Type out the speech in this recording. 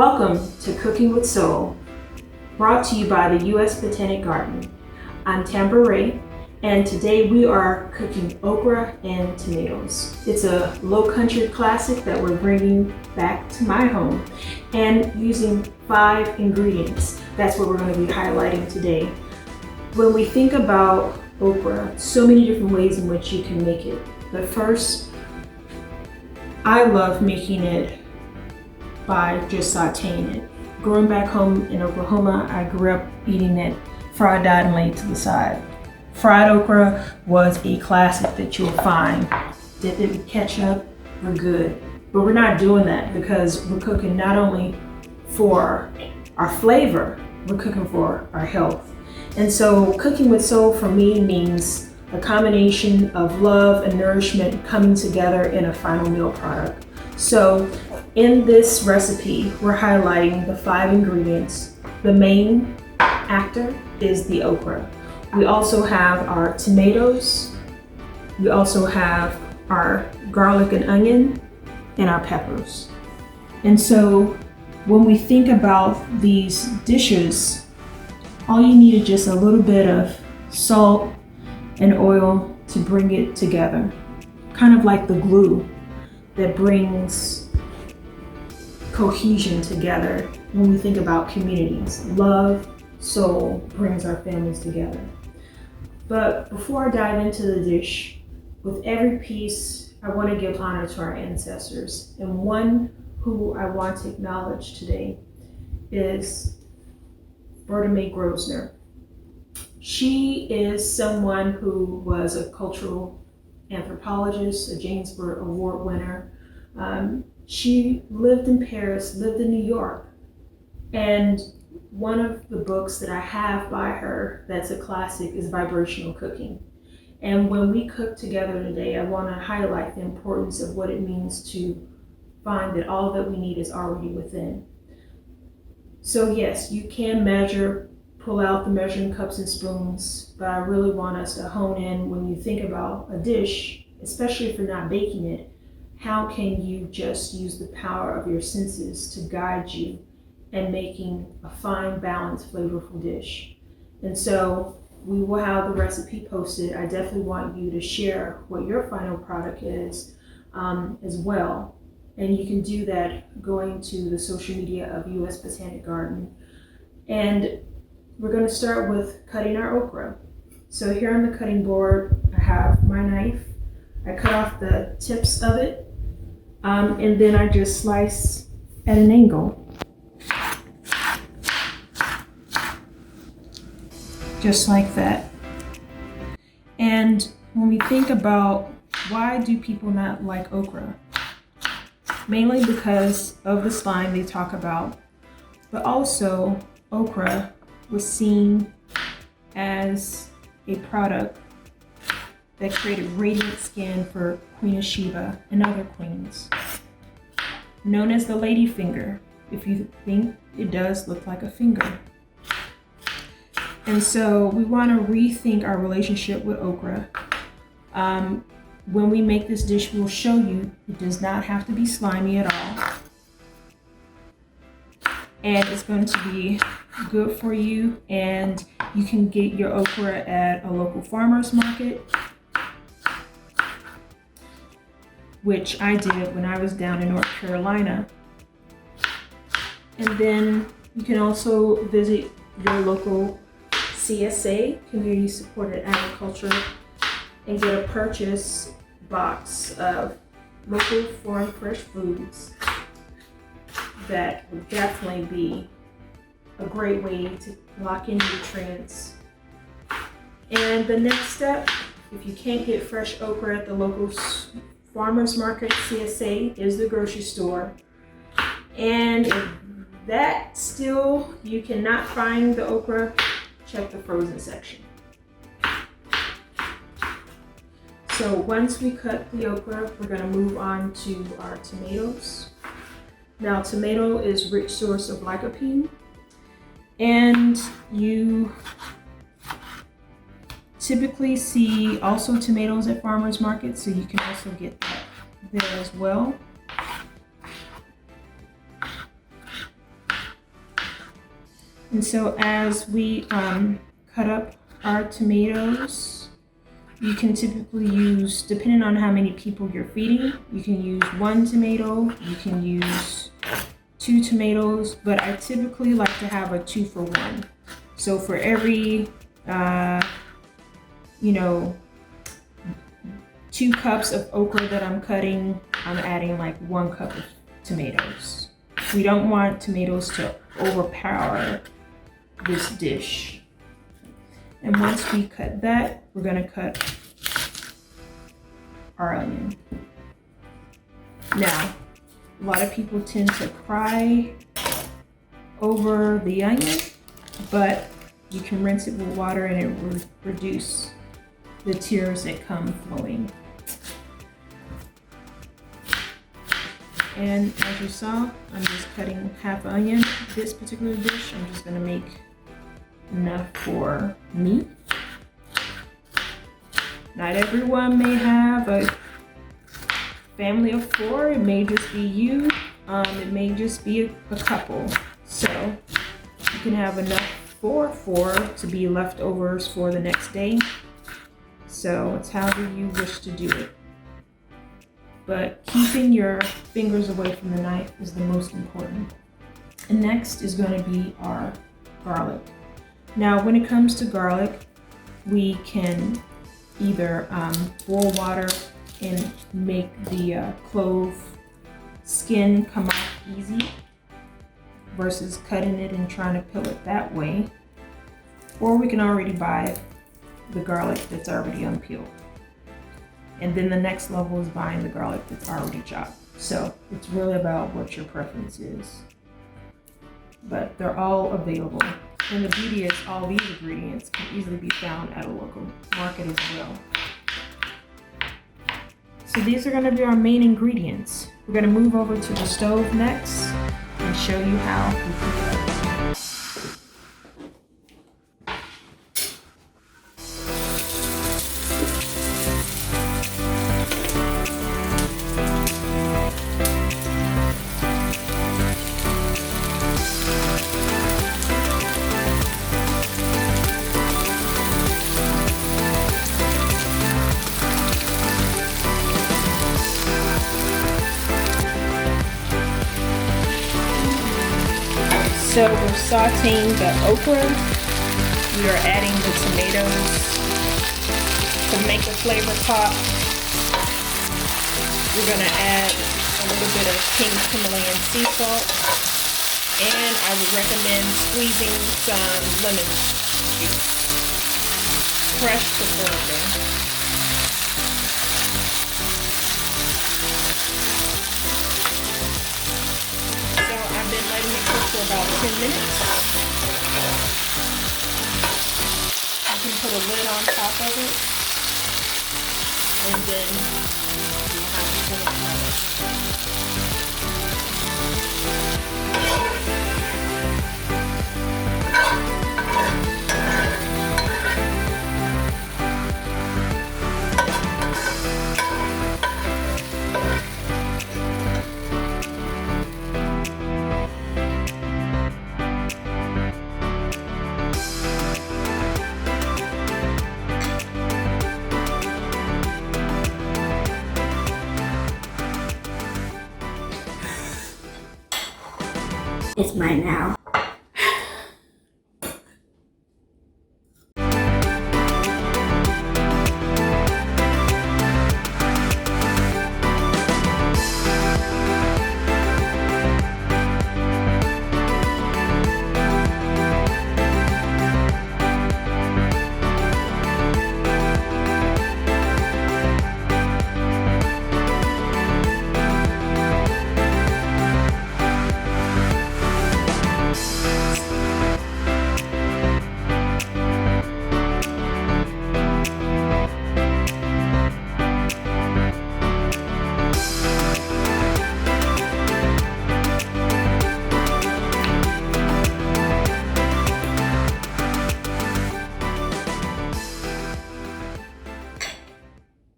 Welcome to Cooking with Soul, brought to you by the U.S. Botanic Garden. I'm Tambra Raye, and today we are cooking okra and tomatoes. It's a low country classic that we're bringing back to my home and using 5 ingredients. That's what we're going to be highlighting today. When we think about okra, so many different ways in which you can make it. But first, I love making it by just sauteing it. Growing back home in Oklahoma, I grew up eating it fried out and laid to the side. Fried okra was a classic that you'll find. Dip it with ketchup, we're good. But we're not doing that because we're cooking not only for our flavor, we're cooking for our health. And so cooking with soul for me means a combination of love and nourishment coming together in a final meal product. So in this recipe, we're highlighting the 5 ingredients. The main actor is the okra. We also have our tomatoes. We also have our garlic and onion and our peppers. And so when we think about these dishes, all you need is just a little bit of salt and oil to bring it together. Kind of like the glue that brings cohesion together when we think about communities. Love, soul brings our families together. But before I dive into the dish, with every piece, I want to give honor to our ancestors. And one who I want to acknowledge today is Berta Mae Grosvenor. She is someone who was a cultural anthropologist, a James Burt Award winner. She lived in Paris, lived in New York, and one of the books that I have by her that's a classic is Vibrational Cooking. And when we cook together today, I want to highlight the importance of what it means to find that all that we need is already within. So yes, you can measure, pull out the measuring cups and spoons, but I really want us to hone in when you think about a dish, especially if you're not baking it. How can you just use the power of your senses to guide you in making a fine, balanced, flavorful dish? And so we will have the recipe posted. I definitely want you to share what your final product is as well. And you can do that going to the social media of U.S. Botanic Garden. And we're going to start with cutting our okra. So here on the cutting board, I have my knife. I cut off the tips of it. And then I just slice at an angle. Just like that. And when we think about why do people not like okra? Mainly because of the slime they talk about, but also okra was seen as a product that created radiant skin for Queen of Sheba and other queens. Known as the lady finger, if you think it does look like a finger. And so we want to rethink our relationship with okra. When we make this dish, we'll show you it does not have to be slimy at all. And it's going to be good for you, and you can get your okra at a local farmer's market, which I did when I was down in North Carolina. And then you can also visit your local CSA, Community Supported Agriculture, and get a purchase box of local farm fresh foods that would definitely be a great way to lock in nutrients. And the next step, if you can't get fresh okra at the local farmers market, CSA is the grocery store. And if that still, you cannot find the okra, check the frozen section. So once we cut the okra, we're going to move on to our tomatoes. Now, tomato is a rich source of lycopene, and you typically see also tomatoes at farmers markets, so you can also get that there as well. And so as we cut up our tomatoes, you can typically use, depending on how many people you're feeding, you can use 1 tomato, you can use 2 tomatoes, but I typically like to have a 2-for-1. So for every, 2 cups of okra that I'm cutting, I'm adding like 1 cup of tomatoes. We don't want tomatoes to overpower this dish. And once we cut that, we're gonna cut our onion. Now, a lot of people tend to cry over the onion, but you can rinse it with water and it will reduce the tears that come flowing. And as you saw, I'm just cutting half onion. This particular dish, I'm just gonna make enough for me. Not everyone may have a family of 4. It may just be you. It may just be a couple. So you can have enough for 4 to be leftovers for the next day. So it's however you wish to do it. But keeping your fingers away from the knife is the most important. And next is going to be our garlic. Now, when it comes to garlic, we can either boil water and make the clove skin come off easy versus cutting it and trying to peel it that way. Or we can already buy the garlic that's already unpeeled. And then the next level is buying the garlic that's already chopped. So it's really about what your preference is. But they're all available. And the beauty is all these ingredients can easily be found at a local market as well. So these are going to be our main ingredients. We're going to move over to the stove next and show you how we cook it up. So we're sauteing the okra. We are adding the tomatoes to make a flavor pop. We're gonna add a little bit of pink Himalayan sea salt. And I would recommend squeezing some lemon juice. Fresh preferably. Letting it cook for about 10 minutes. You can put a lid on top of it, and then you'll have to finish it. It's mine now.